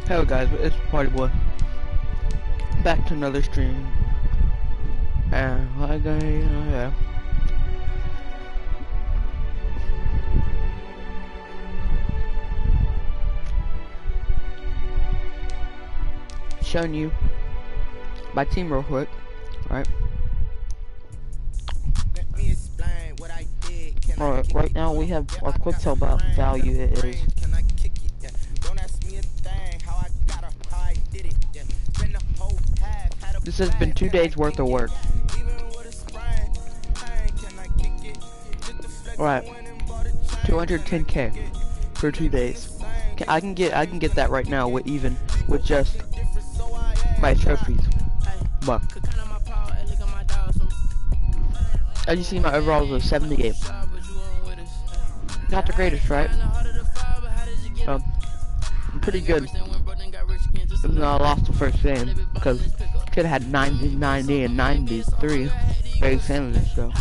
Hello guys, it's Party Boy. Back to another stream. And like yeah. Showing you my team real quick, right? Alright, right now we have our quick sell value is this has been 2 days worth of work. Alright, 210k for 2 days. I can get that right now with just my trophies. But as you see, my overalls are 78. Not the greatest, right? I'm pretty good. Even though I lost the first game because could have had 90, 90, and 93 base sandwiches. So.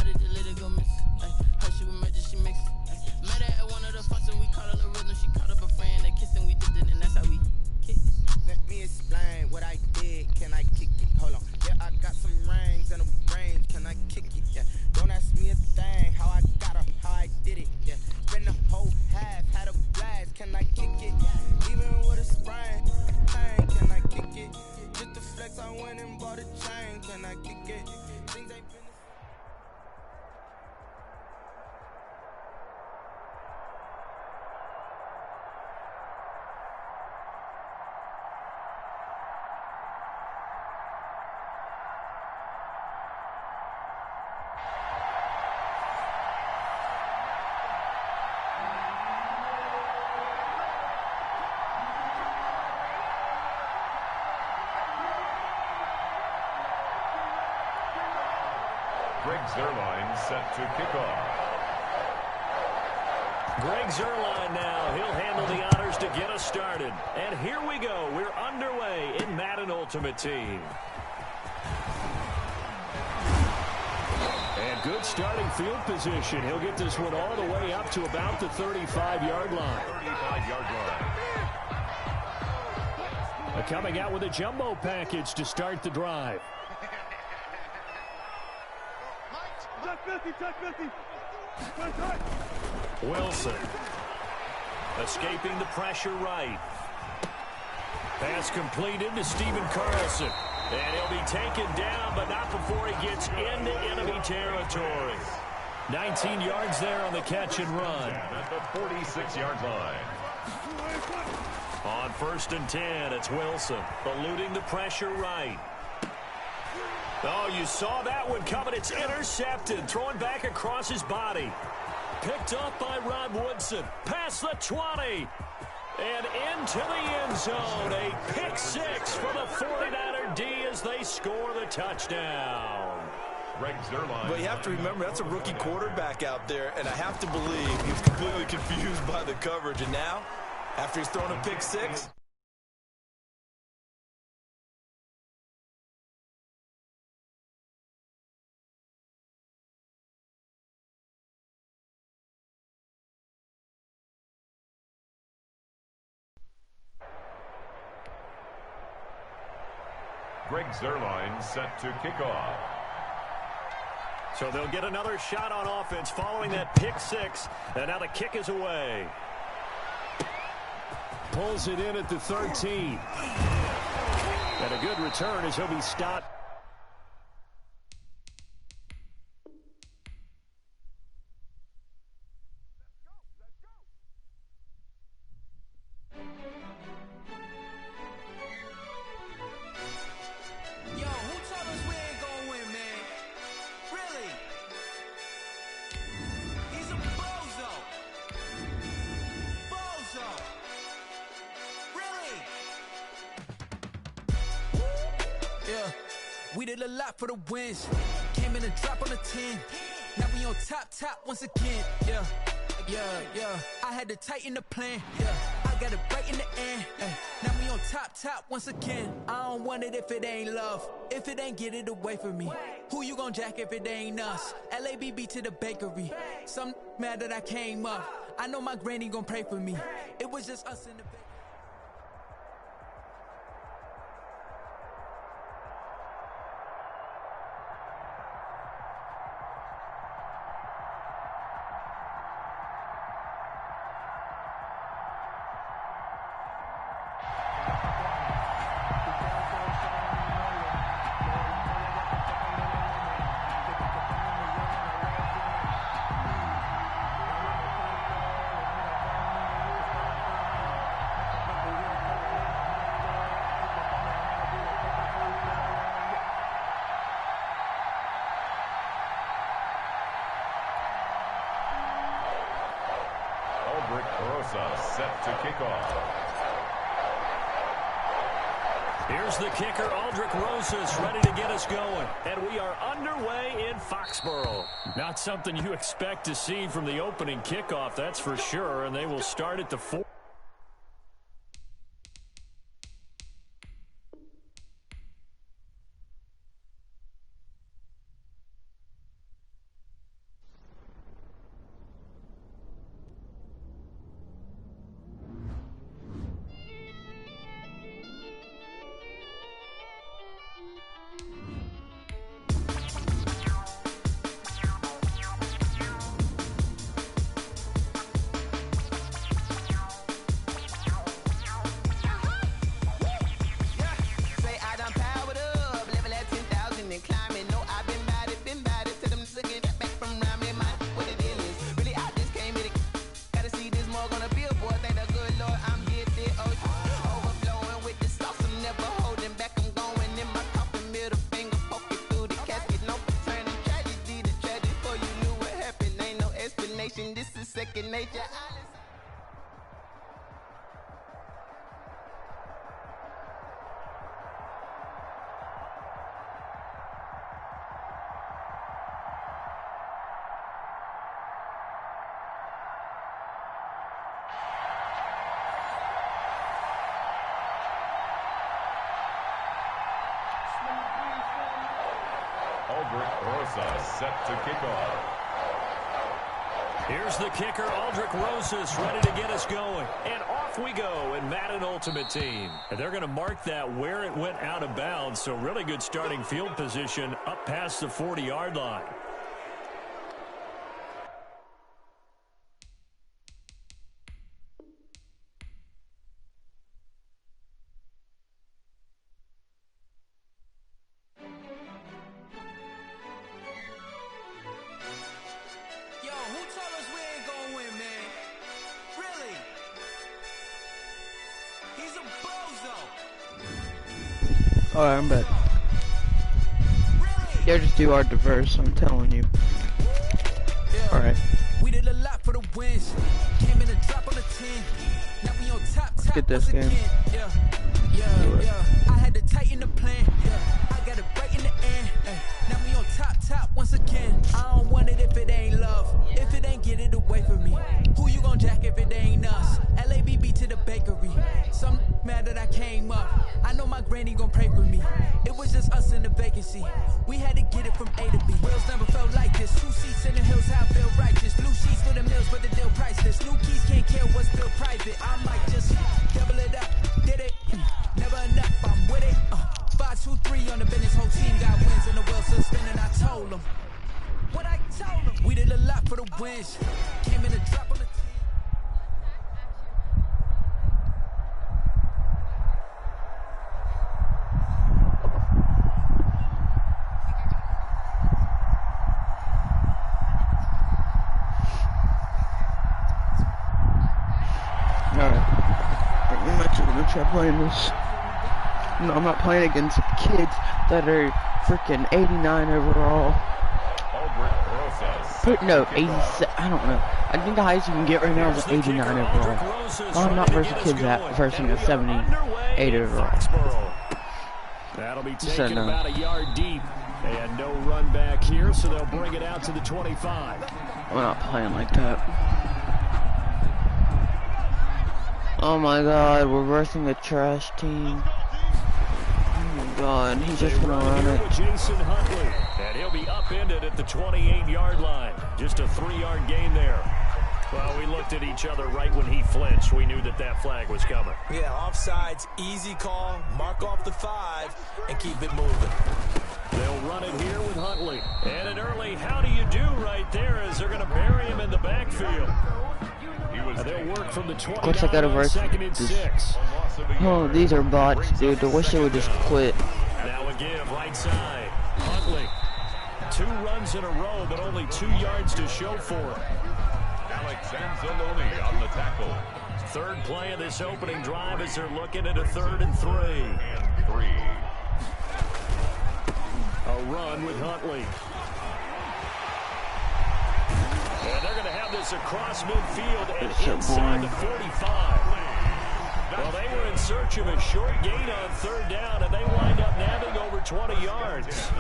Greg Zerline set to kick off. Greg Zerline now. He'll handle the honors to get us started. And here we go. We're underway in Madden Ultimate Team. And good starting field position. He'll get this one all the way up to about the 35-yard line. 35-yard line. Coming out with a jumbo package to start the drive. Wilson escaping the pressure right. Pass completed to Stephen Carlson. And he'll be taken down, but not before he gets into enemy territory. 19 yards there on the catch and run. At the 46-yard line. On 1st and 10, it's Wilson eluding the pressure right. Oh, you saw that one coming. It's intercepted. Throwing back across his body. Picked up by Rod Woodson. Past the 20. And into the end zone. A pick six for the 49er D as they score the touchdown. Greg Zerline. But you have to remember, that's a rookie quarterback out there, and I have to believe he was completely confused by the coverage. And now, after he's thrown a pick six, Greg Zerline set to kick off. So they'll get another shot on offense following that pick six. And now the kick is away. Pulls it in at the 13. And a good return as he'll be stopped. We did a lot for the wins. Came in and drop on the 10. Now we on top once again. Yeah. I had to tighten the plan. Yeah. I got it right in the end. Now we on top once again. I don't want it if it ain't love. If it ain't, get it away from me. Who you gon' jack if it ain't us? LABB to the bakery. Some mad that I came up. I know my granny gon' pray for me. It was just us in the bakery. Set to kick off. Here's the kicker, Aldrich Rosas, ready to get us going. And we are underway in Foxborough. Not something you expect to see from the opening kickoff, that's for sure. And they will start at the 4. Second nature. Aldrich Rosas set to kick off. Here's the kicker, Aldrich Rosas, ready to get us going. And off we go in Madden Ultimate Team. And they're going to mark that where it went out of bounds. So really good starting field position up past the 40-yard line. Alright, I'm back. Yeah, just do our diverse, I'm telling you. Alright. We did a lot for the wins. Came in a drop on the 10. Now we on top. Let's get this game. Yeah. I had to tighten the plan. I got it right in the end. Now we on top once again. I don't want it if it ain't love. If it ain't, get it away from me. Who you gon' jack if it ain't us? LABB to the bakery. Some mad that I came up. I know my granny gon' pray for me. It was just us in the vacancy. We had to get it from A to B. Wheels never felt like this. 2 seats in the hills, how I feel righteous. Blue sheets for the mills, but the deal priceless. New keys can't care what's still private. I might just double it up. Did it? Never enough. I'm with it. 5, 2, 3 on the business. Whole team got wins and the wheels still spinning. I told them. What I told them. We did a lot for the wins. Came in a drop on the team. Try playing this. No, I'm not playing against kids that are freaking 89 overall. No, 87. I don't know. I think the highest you can get right now is 89 overall. Well, I'm not versus kids that versing a 78 overall. That'll be taken about a yard deep. And no run back here, so they'll bring it out to the 25. I'm not playing like that. Oh my god, we're versing a trash team. Oh my god, he's just gonna run it. Jason Huntley, and he'll be upended at the 28-yard line. Just a 3-yard gain there. Well, we looked at each other right when he flinched. We knew that that flag was coming. Yeah, offsides, easy call, mark off the 5, and keep it moving. They'll run it here with Huntley. And an early how do you do right there as they're going to bury him in the backfield. They'll work from the 20. Of course, I gotta verse. Oh, these are bots, dude. I wish they would just quit. Now a give, right side. Huntley. 2 runs in a row, but only 2 yards to show for it. Alex Anzalone on the tackle. Third play of this opening drive as they're looking at a 3rd and 3. A run with Huntley. And they're going to have this across midfield and inside the 45. Well, they were in search of a short gain on 3rd down, and they wind up nabbing over 20 yards.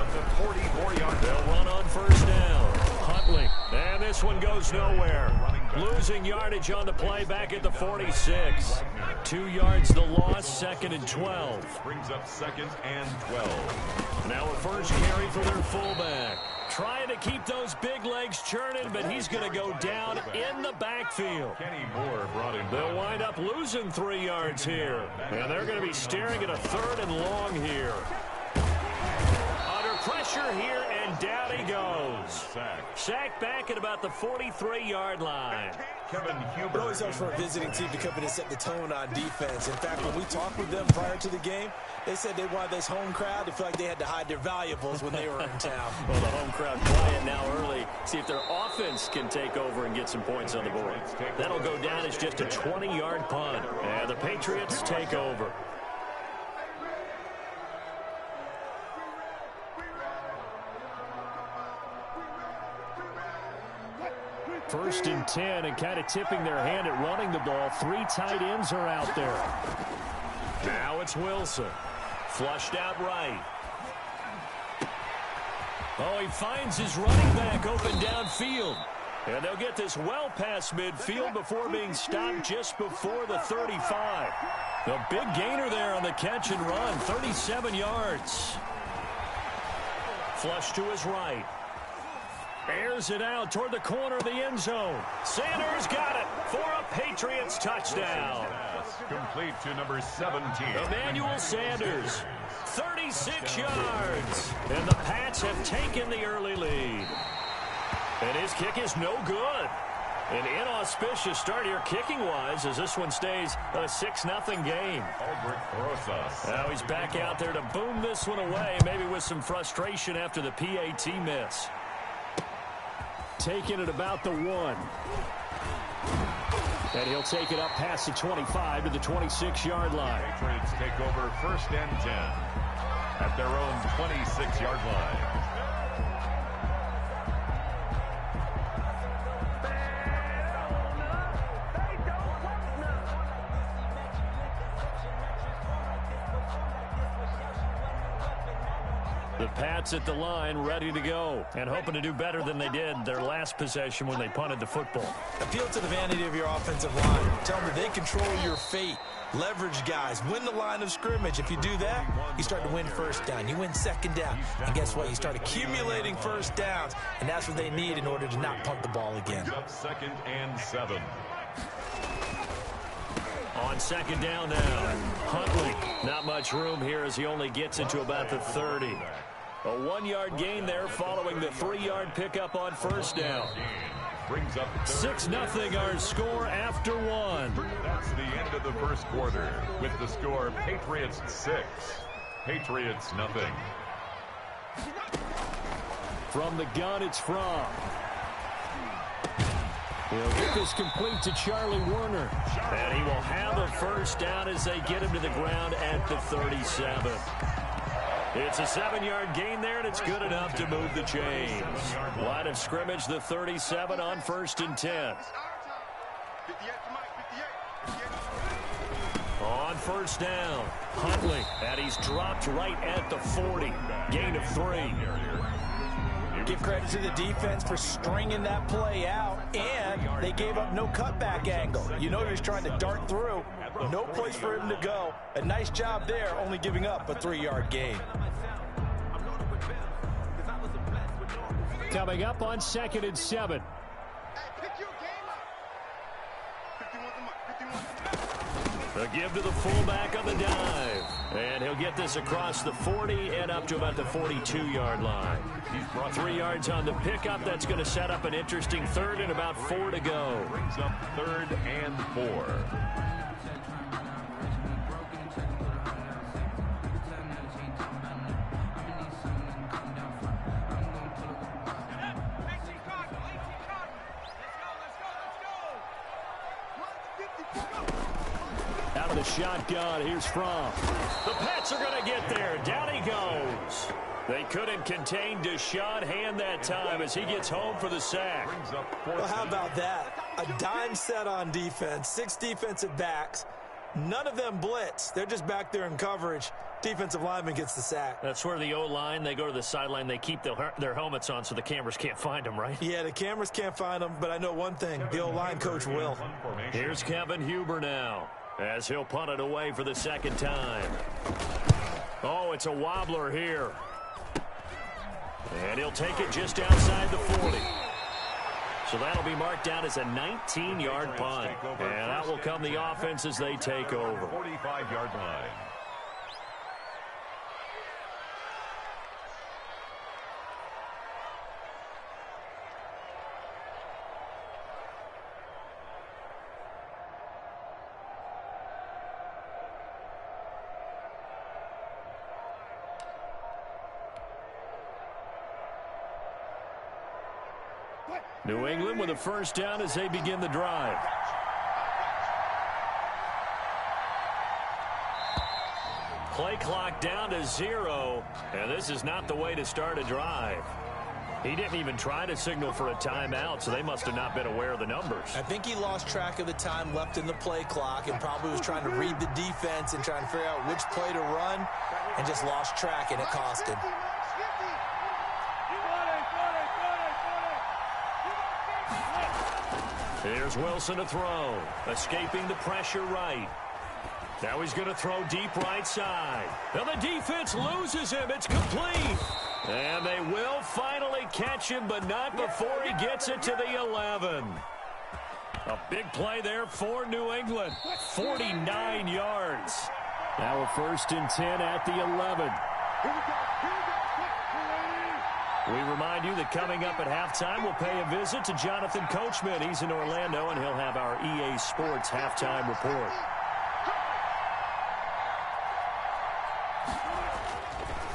They'll run on 1st down. Huntley, and this one goes nowhere. Losing yardage on the play back at the 46. 2 yards the loss, 2nd and 12. Brings up 2nd and 12. Now a first carry for their fullback. Trying to keep those big legs churning, but he's going to go down in the backfield. Kenny Moore brought him. They'll wind up losing 3 yards here. And they're going to be staring at a 3rd and long here. Under pressure here, and down he goes. Sacked back at about the 43-yard line. Kevin Huber. It always helps for a visiting team to come in and set the tone on defense. In fact, when we talked with them prior to the game, they said they wanted this home crowd to feel like they had to hide their valuables when they were in town. Well, the home crowd quiet now early. See if their offense can take over and get some points on the board. That'll go down as just a 20-yard punt. And the Patriots take over. First and 10, and kind of tipping their hand at running the ball. 3 tight ends are out there. Now it's Wilson. Flushed out right. Oh, he finds his running back open downfield. And they'll get this well past midfield before being stopped just before the 35. The big gainer there on the catch and run, 37 yards. Flush to his right. Airs it out toward the corner of the end zone. Sanders got it for a Patriots touchdown. Complete to number 17. Emmanuel Sanders, 36 yards. And the Pats have taken the early lead. And his kick is no good. An inauspicious start here kicking-wise as this one stays a 6-0 game. Now he's back out there to boom this one away, maybe with some frustration after the PAT miss. Taking it about the 1. And he'll take it up past the 25 to the 26-yard line. Patriots take over 1st and 10 at their own 26-yard line. The Pats at the line, ready to go, and hoping to do better than they did their last possession when they punted the football. Appeal to the vanity of your offensive line. Tell them that they control your fate. Leverage guys. Win the line of scrimmage. If you do that, you start to win 1st down. You win 2nd down. And guess what? You start accumulating 1st downs, and that's what they need in order to not punt the ball again. 2nd and 7. On 2nd down now, Huntley. Not much room here as he only gets it to about the 30. A 1-yard gain there following the 3-yard pickup on 1st down. 6-0 our score after 1. That's the end of the 1st quarter with the score Patriots 6, Patriots nothing. From the gun, it's Fromm. He'll get this complete to Charlie Werner. And he will have a 1st down as they get him to the ground at the 37. It's a 7-yard gain there, and it's good enough to move the chains. Line of scrimmage, the 37 on 1st and 10. On 1st down, Huntley, and he's dropped right at the 40. Gain of 3. Give credit to the defense for stringing that play out, and they gave up no cutback angle. You know he was trying to dart through. No place for him to go. A nice job there, only giving up a 3-yard gain. Coming up on 2nd and 7. A give to the fullback on the dive. And he'll get this across the 40 and up to about the 42-yard line. 3 yards on the pickup. That's going to set up an interesting third and about 4 to go. Brings up 3rd and 4. Out of the shotgun, here's Fromm. The Pats are going to get there. Down he goes. They couldn't contain Deshaun Hand that time as he gets home for the sack. Well, how about that? A dime set on defense, 6 defensive backs. None of them blitz. They're just back there in coverage. Defensive lineman gets the sack. That's where the O-line, they go to the sideline, they keep their helmets on so the cameras can't find them, right? Yeah, the cameras can't find them, but I know one thing. The O-line coach will. Here's Kevin Huber now, as he'll punt it away for the second time. Oh, it's a wobbler here. And he'll take it just outside the 40. So that'll be marked down as a 19-yard punt. And out will come the offense as they take over. 45-yard line. New England with a first down as they begin the drive. Play clock down to 0, and this is not the way to start a drive. He didn't even try to signal for a timeout, so they must have not been aware of the numbers. I think he lost track of the time left in the play clock and probably was trying to read the defense and trying to figure out which play to run and just lost track, and it cost him. Here's Wilson to throw, escaping the pressure right. Now he's going to throw deep right side. And the defense loses him. It's complete. And they will finally catch him, but not before he gets it to the 11. A big play there for New England. 49 yards. Now a 1st and 10 at the 11. We remind you that coming up at halftime, we'll pay a visit to Jonathan Coachman. He's in Orlando, and he'll have our EA Sports halftime report.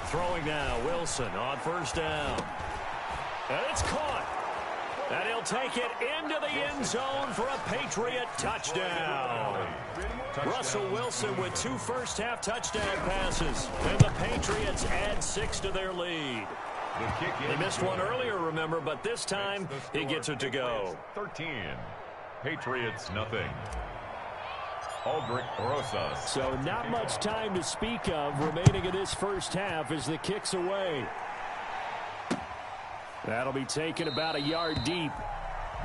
Throwing now, Wilson on 1st down. And it's caught. And he'll take it into the end zone for a Patriot touchdown. Russell Wilson with 2 first-half touchdown passes. And the Patriots add 6 to their lead. They missed one earlier, remember, but this time he gets it to go. 13. Patriots nothing. Aldrich Rosas. So not much time to speak of remaining in this first half as the kick's away. That'll be taken about a yard deep.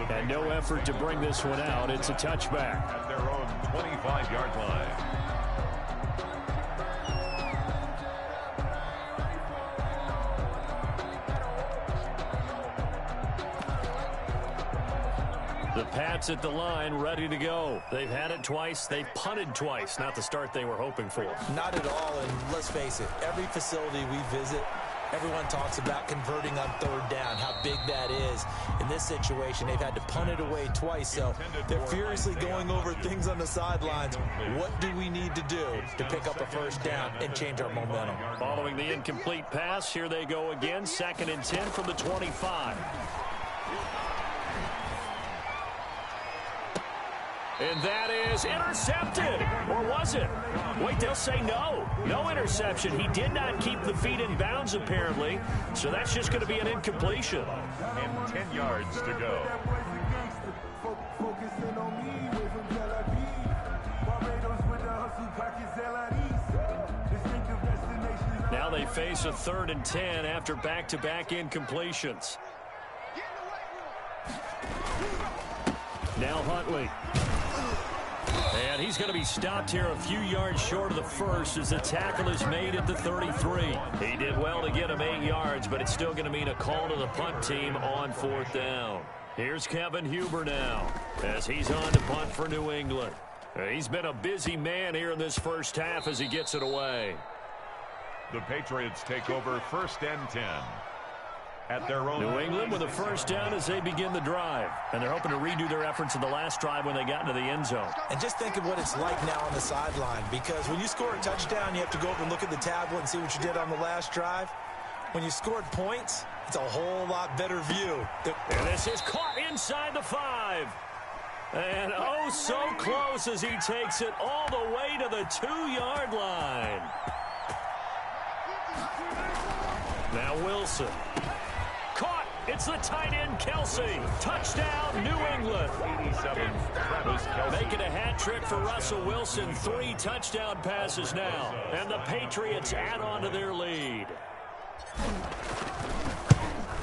And no effort to bring this one out. It's a touchback. At their own 25-yard line. The Pats at the line, ready to go. They've had it twice. They've punted twice. Not the start they were hoping for. Not at all, and let's face it, every facility we visit, everyone talks about converting on 3rd down, how big that is. In this situation, they've had to punt it away twice, so they're furiously going over things on the sidelines. What do we need to do to pick up a 1st down and change our momentum? Following the incomplete pass, here they go again. 2nd and 10 from the 25. And that is intercepted. Or was it? Wait, they'll say no. No interception. He did not keep the feet in bounds, apparently. So that's just going to be an incompletion. And 10 yards to go. Now they face a 3rd and 10 after back-to-back incompletions. Now Huntley. And he's going to be stopped here a few yards short of the first as the tackle is made at the 33. He did well to get him 8 yards, but it's still going to mean a call to the punt team on 4th down. Here's Kevin Huber now as he's on to punt for New England. He's been a busy man here in this first half as he gets it away. The Patriots take over 1st and 10. At their own. New England with a first down as they begin the drive. And they're hoping to redo their efforts in the last drive when they got into the end zone. And just think of what it's like now on the sideline, because when you score a touchdown, you have to go over and look at the tablet and see what you did on the last drive. When you scored points, it's a whole lot better view. And this is caught inside the 5. And oh, so close as he takes it all the way to the 2-yard line. Now Wilson. Caught. It's the tight end, Kelsey. Touchdown, New England. 87, Travis Kelce. Making a hat trick for Russell Wilson. 3 touchdown passes now. And the Patriots add on to their lead.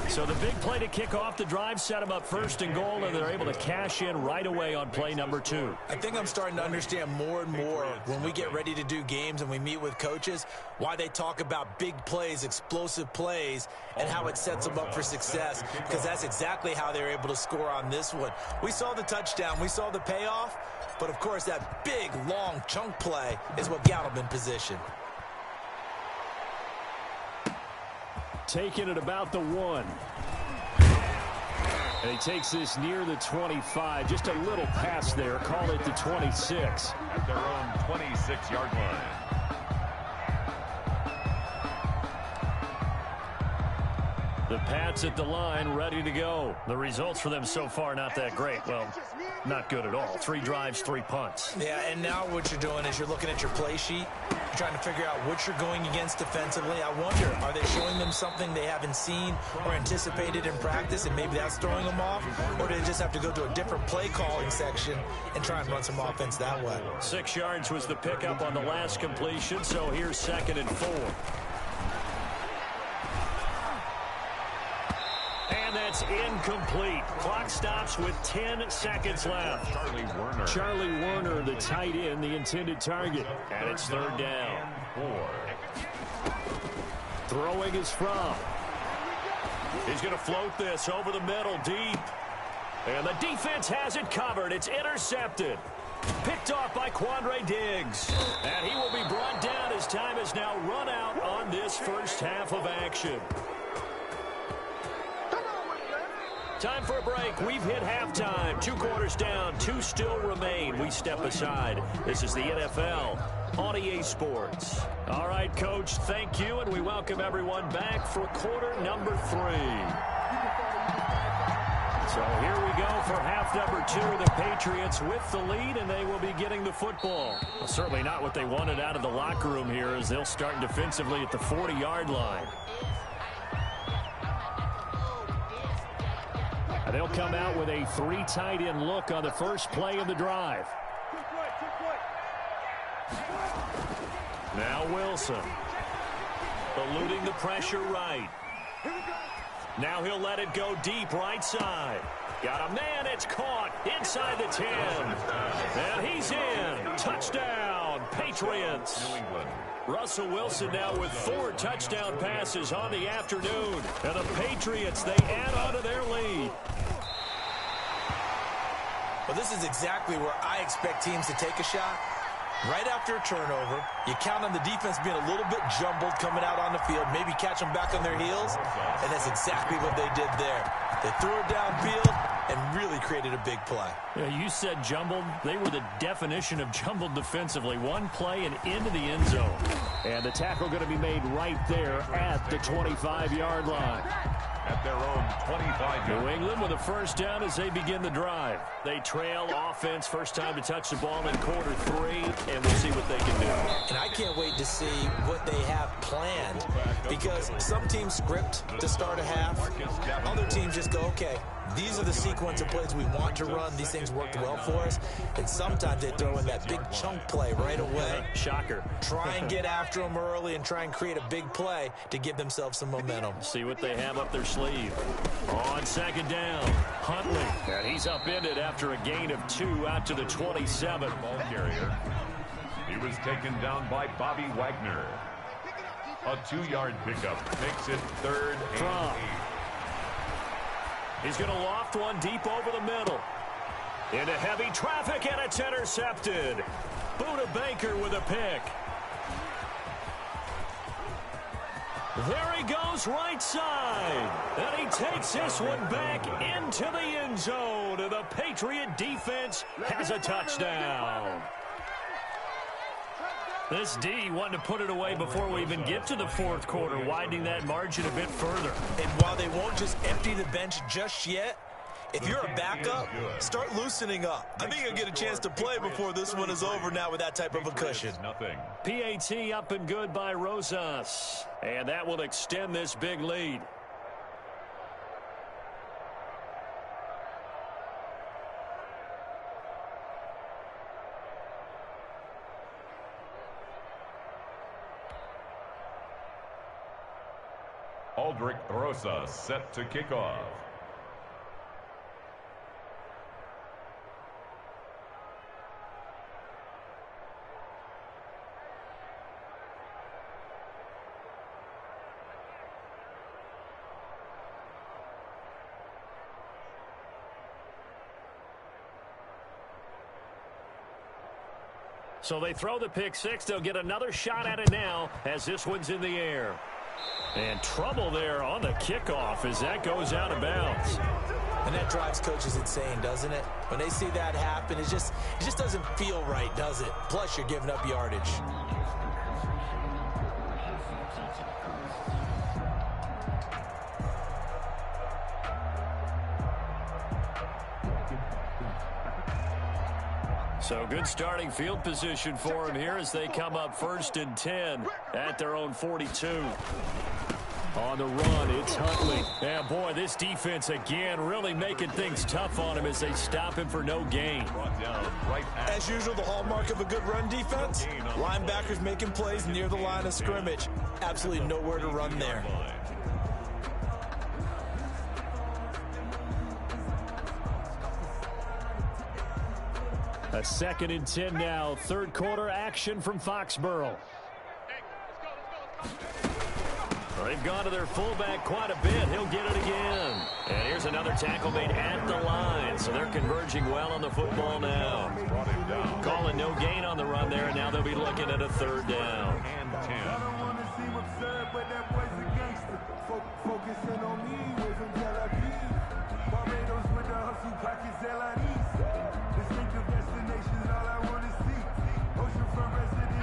So the big play to kick off the drive set them up 1st and goal, and they're able to cash in right away on play number 2. I think I'm starting to understand more and more when we get ready to do games and we meet with coaches why they talk about big plays, explosive plays, and how it sets them up for success, because that's exactly how they're able to score on this one. We saw the touchdown, we saw the payoff, but of course that big, long chunk play is what got them in position. Taking it about the 1. And he takes this near the 25. Just a little pass there. Call it the 26. At their own 26-yard line. The Pats at the line, ready to go. The results for them so far not that great. Well, not good at all. 3 drives, 3 punts. Yeah, and now what you're doing is you're looking at your play sheet. You're trying to figure out what you're going against defensively. I wonder, are they showing them something they haven't seen or anticipated in practice, and maybe that's throwing them off? Or do they just have to go to a different play calling section and try and run some offense that way? 6 yards was the pickup on the last completion, so here's 2nd and 4. And that's incomplete. Clock stops with 10 seconds left. Charlie Werner, the tight end, the intended target. And it's 3rd down. 4. Throwing is from. He's going to float this over the middle deep. And the defense has it covered. It's intercepted. Picked off by Quandre Diggs. And he will be brought down as time has now run out on this first half of action. Time for a break. We've hit halftime. 2 quarters down. 2 still remain. We step aside. This is the NFL on EA Sports. All right, Coach, thank you, and we welcome everyone back for quarter number 3. So here we go for half number 2. The Patriots with the lead, and they will be getting the football. Well, certainly not what they wanted out of the locker room here, as they'll start defensively at the 40-yard line. They'll come out with a 3 tight end look on the first play of the drive. Now Wilson. Eluding the pressure right. Now he'll let it go deep right side. Got a man, it's caught inside the 10. And he's in. Touchdown, Patriots. New England. Russell Wilson now with 4 touchdown passes on the afternoon. And the Patriots, they add on to their lead. Well, this is exactly where I expect teams to take a shot. Right after a turnover, you count on the defense being a little bit jumbled coming out on the field, maybe catch them back on their heels, and that's exactly what they did there. They threw it downfield and really created a big play. Yeah, you said jumbled. They were the definition of jumbled defensively. One play and into the end zone. And the tackle going to be made right there at the 25-yard line. At their own 25-yard. New England with a first down as they begin the drive. They trail offense, first time to touch the ball in quarter 3, and we'll see what they can do. And I can't wait to see what they have planned, because some teams script to start a half. Other teams just go, okay, these are the sequence of plays we want to run. These things worked well for us. And sometimes they throw in that big chunk play right away. Shocker. Try and get after them early and try and create a big play to give themselves some momentum. See what they have up their sleeve. On second down, Huntley. And he's upended after a gain of 2 out to the 27. Ball carrier. He was taken down by Bobby Wagner. A 2-yard pickup makes it 3rd and 8. He's going to loft one deep over the middle. Into heavy traffic, and it's intercepted. Buda Baker with a pick. There he goes right side. And he takes this one back into the end zone. And the Patriot defense has a touchdown. This D wanting to put it away before we even get to the fourth quarter, widening that margin a bit further. And while they won't just empty the bench just yet, if you're a backup, start loosening up. I think you'll get a chance to play before this one is over now with that type of a cushion. PAT up and good by Rosas. And that will extend this big lead. Aldrich Rosas set to kick off. So they throw the pick six. They'll get another shot at it now as this one's in the air. And trouble there on the kickoff as that goes out of bounds. And that drives coaches insane, doesn't it? When they see that happen, it just doesn't feel right, does it? Plus, you're giving up yardage. So good starting field position for him here as they come up 1st and 10 at their own 42. On the run, it's Huntley. And boy, this defense again really making things tough on him as they stop him for no gain. As usual, the hallmark of a good run defense, linebackers making plays near the line of scrimmage. Absolutely nowhere to run there. A 2nd and 10 now. Third quarter action from Foxborough. They've gone to their fullback quite a bit. He'll get it again. And here's another tackle made at the line. So they're converging well on the football now. Calling no gain on the run there, and now they'll be looking at a 3rd down. And 10.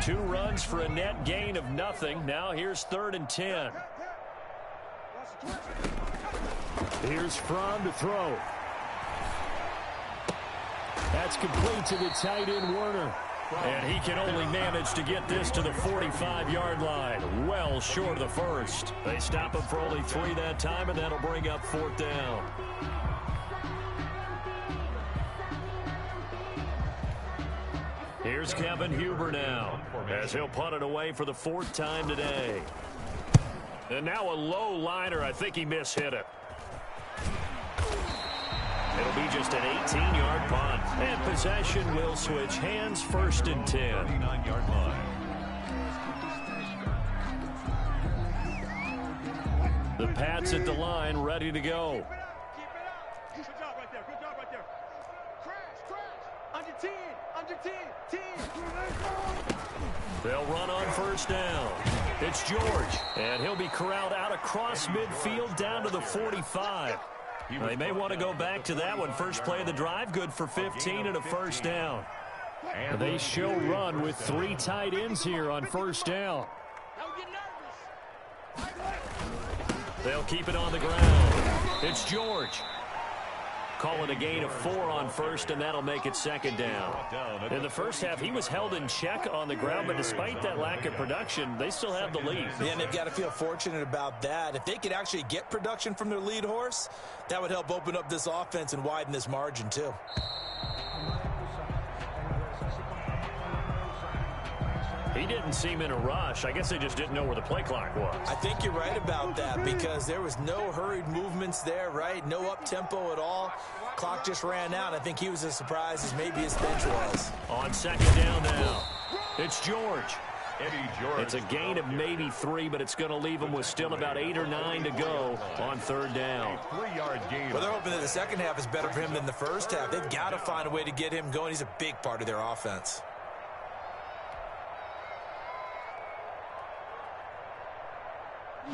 Two runs for a net gain of nothing. Now here's 3rd and 10. Here's Fromm to throw. That's complete to the tight end, Werner. And he can only manage to get this to the 45-yard line. Well short of the first. They stop him for only 3 that time, and that'll bring up 4th down. Here's Kevin Huber now, as he'll punt it away for the 4th time today. And now a low liner. I think he mishit it. It'll be just an 18-yard punt. And possession will switch hands. 1st and 10. 29-yard line. The Pats at the line, ready to go. Good job right there. Good job right there. Crash. Under 10. Under 10. 10. They'll run on 1st down. It's George. And he'll be corralled out across midfield down to the 45. They may want to go back to that one. First play of the drive, good for 15 and a 1st down. They show run with 3 tight ends here on 1st down. They'll keep it on the ground. It's George. Calling a gain of 4 on 1st, and that'll make it 2nd down. In the first half, he was held in check on the ground, but despite that lack of production, they still have the lead. Yeah, and they've got to feel fortunate about that. If they could actually get production from their lead horse, that would help open up this offense and widen this margin, too. He didn't seem in a rush. I guess they just didn't know where the play clock was. I think you're right about that because there was no hurried movements there, right? No up-tempo at all. Clock just ran out. I think he was as surprised as maybe his bench was. On 2nd down now, it's George. It's a gain of maybe 3, but it's going to leave them with still about 8 or 9 to go on third down. 3-yard gain. Well, they're hoping that the second half is better for him than the first half. They've got to find a way to get him going. He's a big part of their offense.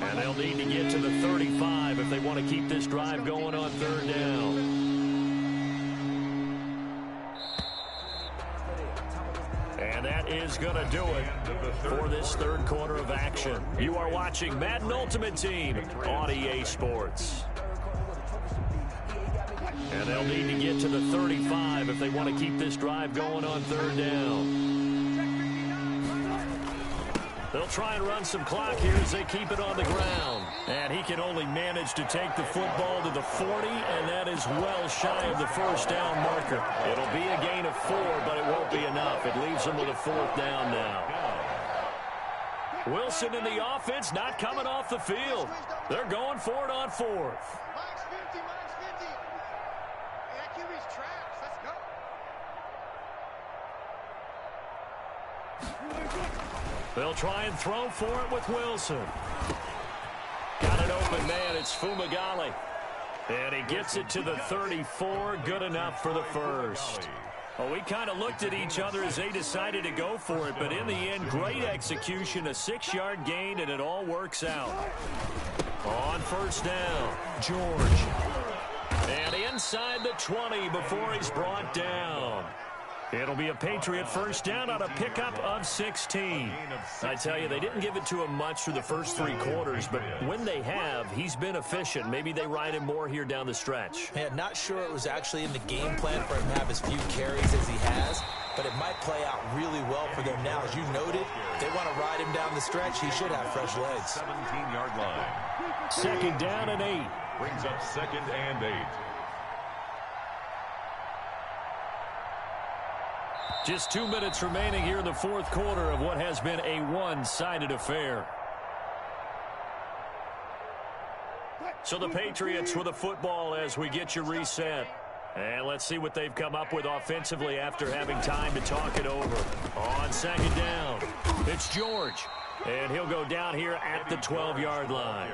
And they'll need to get to the 35 if they want to keep this drive going on third down. And that is going to do it for this third quarter of action. You are watching Madden Ultimate Team on EA Sports. And they'll need to get to the 35 if they want to keep this drive going on third down. They'll try and run some clock here as they keep it on the ground. And he can only manage to take the football to the 40, and that is well shy of the first down marker. It'll be a gain of 4, but it won't be enough. It leaves them with a 4th down now. Wilson in the offense not coming off the field. They're going for it on 4th. Max 50, Max 50. Hey, that QB's trash. Let's go. They'll try and throw for it with Wilson. Got an open man. It's Fumagalli. And he gets it to the 34. Good enough for the first. Well, we kind of looked at each other as they decided to go for it. But in the end, great execution, a 6-yard gain, and it all works out. On first down, George. And inside the 20 before he's brought down. It'll be a Patriot first down on a pickup of 16. I tell you, they didn't give it to him much through the first 3 quarters, but when they have, he's been efficient. Maybe they ride him more here down the stretch. Yeah, not sure it was actually in the game plan for him to have as few carries as he has, but it might play out really well for them now. As you noted, if they want to ride him down the stretch, he should have fresh legs. 17-yard line. Second down and 8. Brings up 2nd and 8. Just 2 minutes remaining here in the fourth quarter of what has been a one-sided affair. So the Patriots with the football as we get you reset. And let's see what they've come up with offensively after having time to talk it over. On second down, it's George. And he'll go down here at the 12-yard line.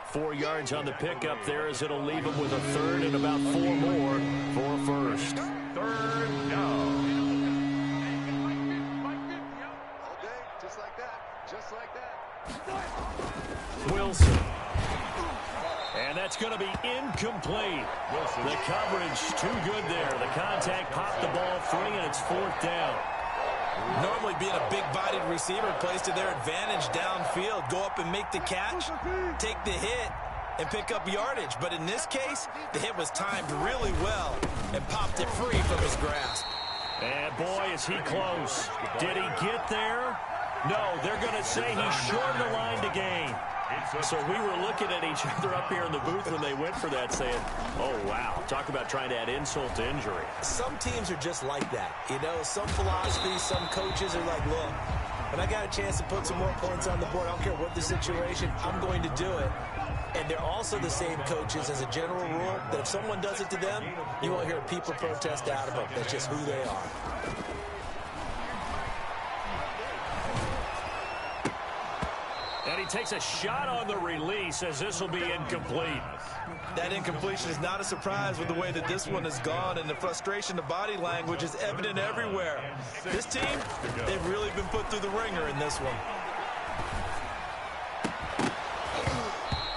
4 yards on the pickup there as it'll leave him with a 3rd and about 4 more for a first. 3rd down. Wilson. And that's going to be incomplete. The coverage too good there. The contact popped the ball free, and it's 4th down. Normally being a big-bodied receiver plays to their advantage downfield. Go up and make the catch, take the hit, and pick up yardage. But in this case, the hit was timed really well and popped it free from his grasp. And boy, is he close. Did he get there? No, they're going to say he's short of the line to gain. So we were looking at each other up here in the booth when they went for that saying, oh, wow, talk about trying to add insult to injury. Some teams are just like that. You know, some philosophies, some coaches are like, look, when I got a chance to put some more points on the board, I don't care what the situation, I'm going to do it. And they're also the same coaches as a general rule that if someone does it to them, you won't hear people protest out of them. That's just who they are. And he takes a shot on the release as this will be incomplete. That incompletion is not a surprise with the way that this one has gone, and the frustration, the body language is evident everywhere. This team, they've really been put through the ringer in this one.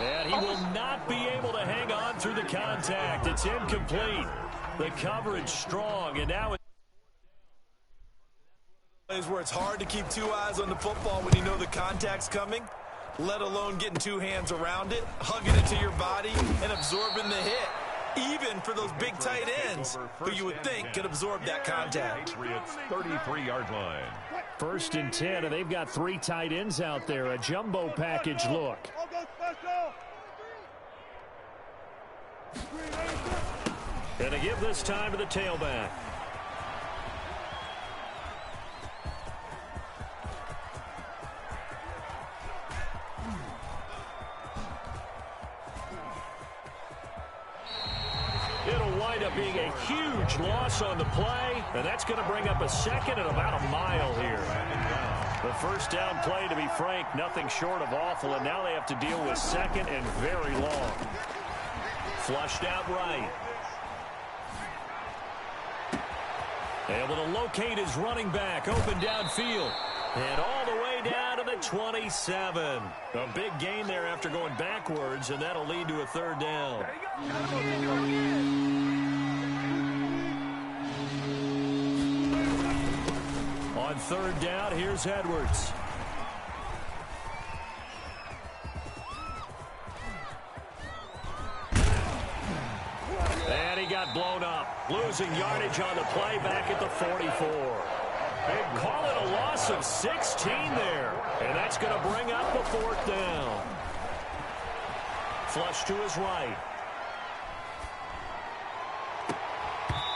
And he will not be able to hang on through the contact. It's incomplete. The coverage strong, and now it's where it's hard to keep 2 eyes on the football when you know the contact's coming, let alone getting 2 hands around it, hugging it to your body, and absorbing the hit. Even for those big tight ends who you would think could absorb that contact. Patriots 33-yard line. 1st and 10, and they've got 3 tight ends out there. A jumbo package look. And to give this time to the tailback. It'll wind up being a huge loss on the play, and that's going to bring up a 2nd and about a mile here. The first down play, to be frank, nothing short of awful, and now they have to deal with second and very long. Flushed out right. Able to locate his running back, open downfield. And all the way down to the 27. A big gain there after going backwards, and that'll lead to a third down. On third down, here's Edwards. And he got blown up. Losing yardage on the play back at the 44. They call it a loss of 16 there. And that's going to bring up the fourth down. Flush to his right.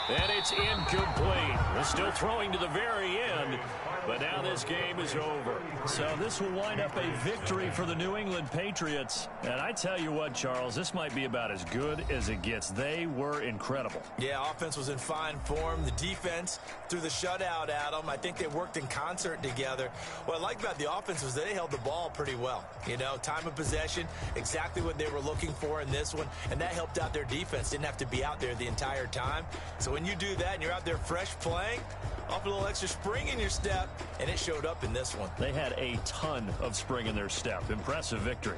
And it's incomplete. They're still throwing to the very end, but now this game is over. So this will wind up a victory for the New England Patriots. And I tell you what, Charles, this might be about as good as it gets. They were incredible. Yeah, offense was in fine form. The defense threw the shutout at them. I think they worked in concert together. What I like about the offense was they held the ball pretty well. You know, time of possession, exactly what they were looking for in this one, and that helped out their defense. Didn't have to be out there the entire time. So when you do that and you're out there fresh playing, off a little extra spring in your step, and it showed up in this one. They had a ton of spring in their step. Impressive victory.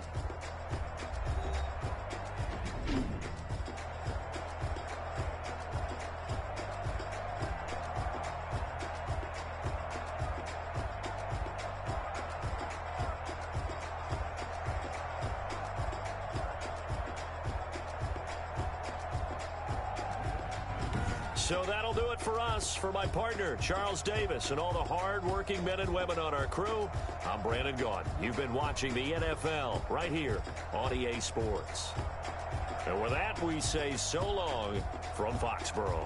So that'll do it for us. For my partner, Charles Davis, and all the hard-working men and women on our crew, I'm Brandon Gaudin. You've been watching the NFL right here on EA Sports. And with that, we say so long from Foxborough.